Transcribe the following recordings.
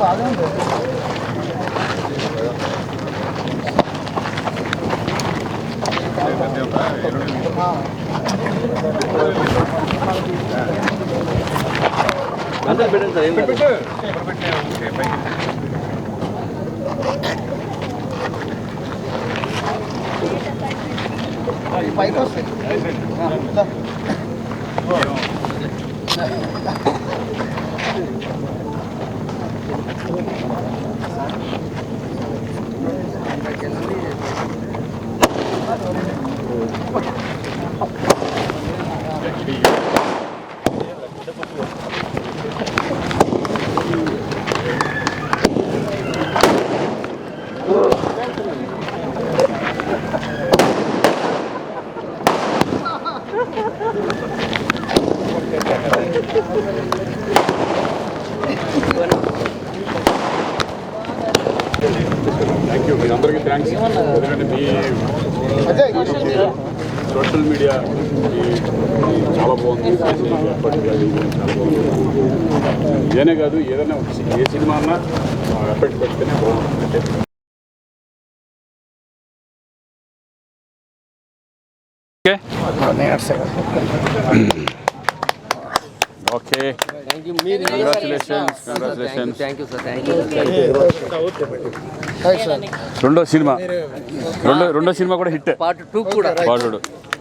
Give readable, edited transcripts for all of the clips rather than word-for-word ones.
బాగా ఉంది. పైకి వస్తాయి. Thank you. మీ అందరికీ థ్యాంక్స్. ఎందుకంటే మీ సోషల్ మీడియా చాలా బాగుంది. చాలా బాగుంది. ఇదేనే కాదు, ఏదైనా ఏ సినిమా అన్నా ఎఫెక్ట్ పెడితేనే బాగుంటుంది. Okay, congratulations. రెండో సినిమా కూడా హిట్. పార్ట్ 2 కూడా.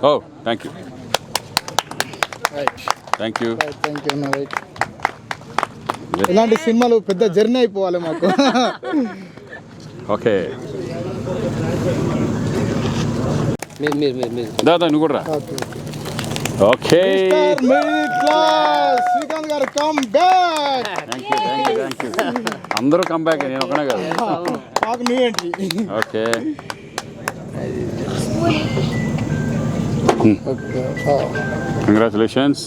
ఓ థ్యాంక్ యూ. ఇలాంటి సినిమాలు పెద్ద జర్నీ అయిపోవాలి మాకు. ఓకే, దాదా నువ్వు కూడా రా. ఓకే, శ్రీకాంత్ గారు కమ్ బ్యాక్. Thank you. అందరూ కమ్ బ్యాక్, నేను ఒకనే కాదు. మాకు new entry. Okay, congratulations.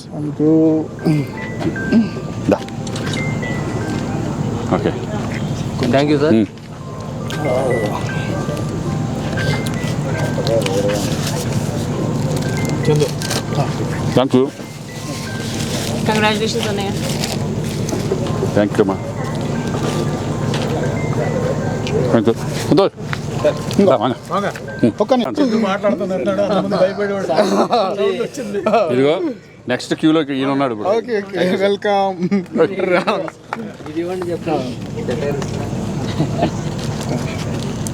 Okay, thank you sir. Thank you. Congratulations అన్నయ్య. థ్యాంక్ యూ అమ్మా. Thank you. ఇదిగో నెక్స్ట్ క్యూలో ఈయన ఉన్నాడు ఇప్పుడు. వెల్కమ్.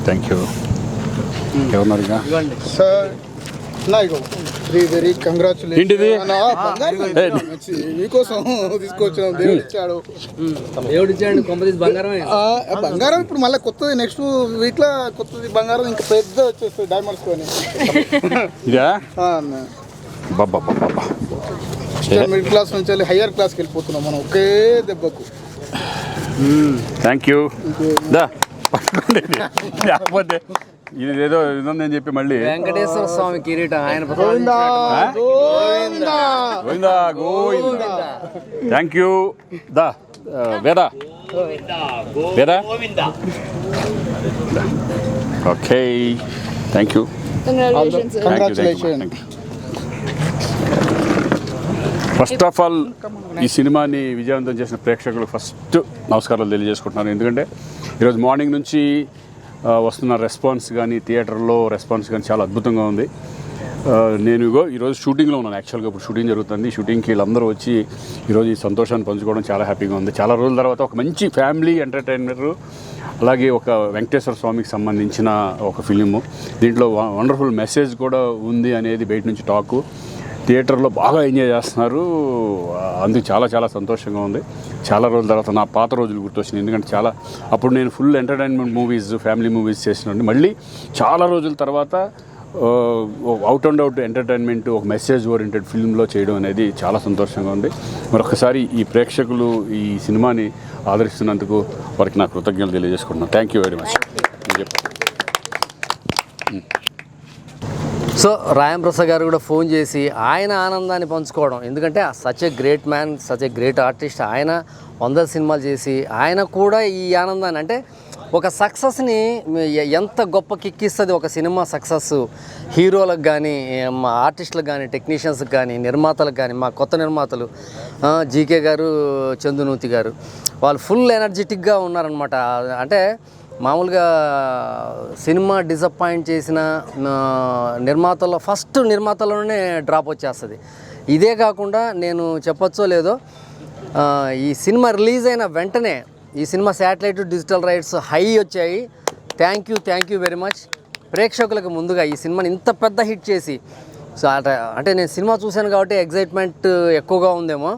Thank you. ఏమన్నారు ఇక సార్? Very congratulation. ఏంటిది? మీకోసం తీసుకొచ్చాం. దేవుడు ఇచ్చాడు. బంగారం ఇప్పుడు మళ్ళీ కొత్తది నెక్స్ట్ వీక్లో కొత్తది బంగారం ఇంకా పెద్ద వచ్చేస్తుంది డైమండ్స్ కొని. ఇదా? మిడిల్ క్లాస్ నుంచి హయ్యర్ క్లాస్కి వెళ్ళిపోతున్నాం మనం ఒకే దెబ్బకు. Thank you. లేకపోతే ఇది ఏదో ఇదని చెప్పి మళ్ళీ వెంకటేశ్వర స్వామి కిరీటం ఆయన. గోవిందా గోవిందా. Thank you. దా వేదా వేదా. Okay, thank you. Congratulation. First of all ఈ సినిమాని విజయవంతం చేసిన ప్రేక్షకులకు ఫస్ట్ నమస్కారాలు తెలియజేసుకుంటున్నాను. ఎందుకంటే ఈరోజు మార్నింగ్ నుంచి వస్తున్న రెస్పాన్స్ కానీ, థియేటర్లో రెస్పాన్స్ కానీ చాలా అద్భుతంగా ఉంది. నేను ఈరోజు షూటింగ్లో ఉన్నాను. యాక్చువల్గా ఇప్పుడు షూటింగ్ జరుగుతుంది. షూటింగ్కి వీళ్ళందరూ వచ్చి ఈరోజు ఈ సంతోషాన్ని పంచుకోవడం చాలా హ్యాపీగా ఉంది. చాలా రోజుల తర్వాత ఒక మంచి ఫ్యామిలీ ఎంటర్టైనర్, అలాగే ఒక వెంకటేశ్వర స్వామికి సంబంధించిన ఒక ఫిలిము. దీంట్లో వండర్ఫుల్ మెసేజ్ కూడా ఉంది అనేది బయట నుంచి టాకు. థియేటర్లో బాగా ఎంజాయ్ చేస్తున్నారు. అందుకు చాలా చాలా సంతోషంగా ఉంది. చాలా రోజుల తర్వాత నా పాత రోజులు గుర్తొచ్చినాయి. ఎందుకంటే అప్పుడు నేను full entertainment movies, family movies చేసినండి. మళ్ళీ చాలా రోజుల తర్వాత అవుట్ అండ్ అవుట్ ఎంటర్టైన్మెంట్, ఒక మెసేజ్ ఓరియంటెడ్ ఫిల్మ్లో చేయడం అనేది చాలా సంతోషంగా ఉంది. మరొకసారి ఈ ప్రేక్షకులు ఈ సినిమాని ఆదరిస్తున్నందుకు వారికి నా కృతజ్ఞతలు తెలియజేసుకుంటున్నాను. Thank you very much. So రాయం ప్రసాద్ గారు కూడా ఫోన్ చేసి ఆయన ఆనందాన్ని పంచుకోవడం. ఎందుకంటే such a great man, such a great artist. ఆయన 100 సినిమాలు చేసి ఆయన కూడా ఈ ఆనందాన్ని, అంటే ఒక సక్సెస్ని ఎంత గొప్ప కిక్కిస్తుంది ఒక సినిమా సక్సెస్. హీరోలకు కానీ, మా ఆర్టిస్టులకు కానీ, టెక్నీషియన్స్కి కానీ, నిర్మాతలకు కానీ, మా కొత్త నిర్మాతలు జీకే గారు, చందునూతి గారు, వాళ్ళు ఫుల్ ఎనర్జెటిక్గా ఉన్నారనమాట. అంటే మామూలుగా సినిమా డిసప్పాయింట్ చేసిన నిర్మాతల్లో ఫస్ట్ నిర్మాతలోనే డ్రాప్ వచ్చేస్తుంది. ఇదే కాకుండా నేను చెప్పొచ్చో లేదో, ఈ సినిమా రిలీజ్ అయిన వెంటనే ఈ cinema satellite digital rights high వచ్చాయి. థ్యాంక్ యూ వెరీ మచ్ ప్రేక్షకులకు. ముందుగా ఈ సినిమాని ఇంత పెద్ద హిట్ చేసి, సో అంటే నేను సినిమా చూశాను కాబట్టి ఎగ్జైట్మెంట్ ఎక్కువగా ఉందేమో.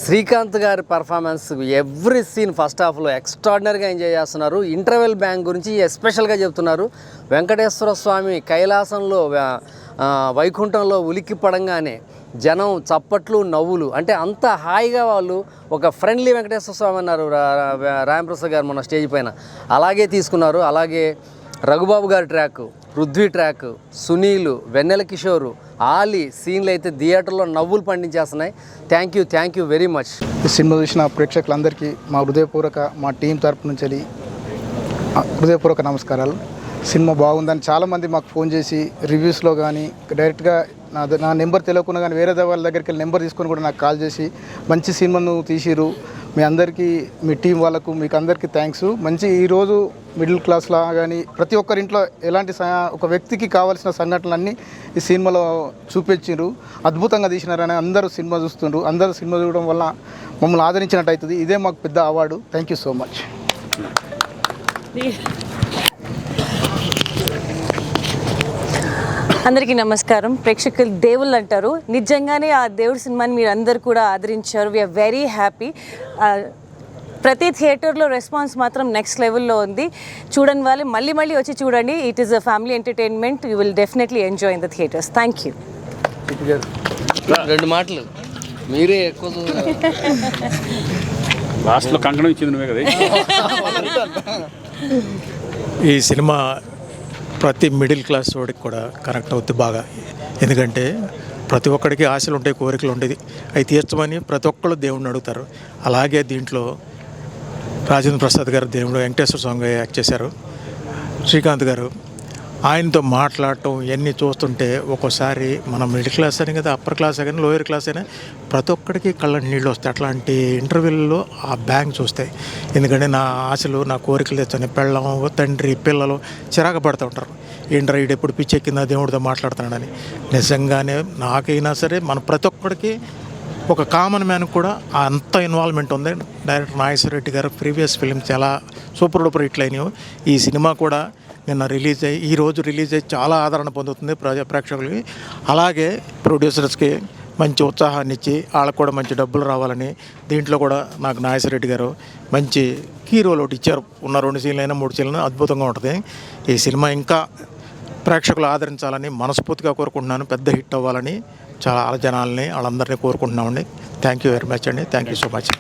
శ్రీకాంత్ గారి పర్ఫార్మెన్స్ ఎవ్రీ సీన్ ఫస్ట్ హాఫ్లో ఎక్స్ట్రాడినరీగా ఎంజాయ్ చేస్తున్నారు. ఇంటర్వెల్ బ్యాంక్ గురించి ఎస్పెషల్గా చెప్తున్నారు. వెంకటేశ్వర స్వామి కైలాసంలో వైకుంఠంలో ఉలిక్కి పడంగానే జనం చప్పట్లు, నవ్వులు, అంటే అంత హాయిగా వాళ్ళు ఒక ఫ్రెండ్లీ వెంకటేశ్వర స్వామి అన్నారు రాంప్రసాద్ గారు మన స్టేజ్ పైన, అలాగే తీసుకున్నారు. అలాగే రఘుబాబు గారి ట్రాక్, పృథ్వీ ట్రాక్, సునీల్, వెన్నెల కిషోరు, ఆలీ సీన్లు అయితే థియేటర్లో నవ్వులు పండించేస్తున్నాయి. Thank you very much. ఈ సినిమా చూసిన ప్రేక్షకులందరికీ మా హృదయపూర్వక, మా టీం తరపు నుంచి హృదయపూర్వక నమస్కారాలు. సినిమా బాగుందని చాలామంది మాకు ఫోన్ చేసి రివ్యూస్లో కానీ డైరెక్ట్గా నా నెంబర్ తెలియకుండా కానీ వేరే వాళ్ళ దగ్గరికి వెళ్ళి నెంబర్ తీసుకొని కూడా నాకు కాల్ చేసి మంచి సినిమాను తీసిరు, మీ అందరికీ, మీ టీం వాళ్ళకు, మీకు అందరికీ థ్యాంక్స్. మంచి ఈరోజు మిడిల్ క్లాస్లా కానీ ప్రతి ఒక్కరింట్లో ఎలాంటి ఒక వ్యక్తికి కావాల్సిన సంఘటనలన్నీ ఈ సినిమాలో చూపించారు. అద్భుతంగా తీసినారని అందరూ సినిమా చూస్తుండ్రు. అందరూ సినిమా చూడడం వల్ల మమ్మల్ని ఆదరించినట్టు అవుతుంది. ఇదే మాకు పెద్ద award. Thank you so much. అందరికీ నమస్కారం. ప్రేక్షకులు దేవుళ్ళు అంటారు, నిజంగానే ఆ దేవుడి సినిమాని మీరు అందరు కూడా ఆదరించారు. We are very happy. ప్రతి థియేటర్లో రెస్పాన్స్ మాత్రం నెక్స్ట్ లెవెల్లో ఉంది. చూడని వాళ్ళు మళ్ళీ వచ్చి చూడండి. It is a family entertainment. You will definitely enjoy in the theatres. Thank you. 2 మాటలు మీరే ఎక్కువ లాస్ట్లో కంకణం ఇచ్చింది నువ్వే కదా. ఈ సినిమా ప్రతి మిడిల్ క్లాస్ వాడికి కూడా కనెక్ట్ అవుతుంది బాగా. ఎందుకంటే ప్రతి ఒక్కడికి ఆశలు ఉంటాయి, కోరికలు ఉండేది, అవి తీర్చమని ప్రతి ఒక్కళ్ళు దేవుడిని అడుగుతారు. అలాగే దీంట్లో రాజేంద్ర ప్రసాద్ గారు దేవుడు వెంకటేశ్వర స్వామిగా యాక్ట్ చేశారు. శ్రీకాంత్ గారు ఆయనతో మాట్లాడటం ఇవన్నీ చూస్తుంటే ఒక్కోసారి మనం మిడిల్ క్లాస్ అని కదా, అప్పర్ క్లాస్ కానీ లోయర్ క్లాస్ అయినా ప్రతి ఒక్కడికి కళ్ళ నీళ్ళు వస్తాయి. అట్లాంటి ఇంటర్వ్యూల్లో ఆ బ్యాంక్ చూస్తాయి. ఎందుకంటే నా ఆశలు, నా కోరికలు తెచ్చని పెళ్ళం, తండ్రి, పిల్లలు చిరాకు పడుతూ ఉంటారు. ఏంట్రా ఈడు ఎప్పుడు పిచ్చెక్కిందా దేవుడితో మాట్లాడుతున్నాడని. నిజంగానే నాకైనా సరే మన ప్రతి ఒక్కడికి ఒక కామన్ మ్యాన్ కూడా అంత ఇన్వాల్వ్మెంట్ ఉంది. డైరెక్టర్ నాగేశ్వర రెడ్డి గారు ప్రీవియస్ ఫిలిం చాలా సూపర్ డూపర్ హిట్లు అయినాయి. ఈ సినిమా కూడా నిన్న రిలీజ్ అయ్యి ఈరోజు రిలీజ్ అయ్యి చాలా ఆదరణ పొందుతుంది ప్రేక్షకులకి. అలాగే ప్రొడ్యూసర్స్కి మంచి ఉత్సాహాన్ని ఇచ్చి వాళ్ళకు కూడా మంచి డబ్బులు రావాలని దీంట్లో కూడా నాకు నాగేశ్వర రెడ్డి గారు మంచి కీ రోల్ ఒకటి ఇచ్చారు. ఉన్న 2 సీన్లు అయినా 3 సీన్లు అద్భుతంగా ఉంటుంది. ఈ సినిమా ఇంకా ప్రేక్షకులు ఆదరించాలని మనస్ఫూర్తిగా కోరుకుంటున్నాను. పెద్ద హిట్ అవ్వాలని చాలా జనాలని వాళ్ళందరినీ కోరుకుంటున్నామండి. థ్యాంక్ యూ వెరీ మచ్ అండి. Thank you so much.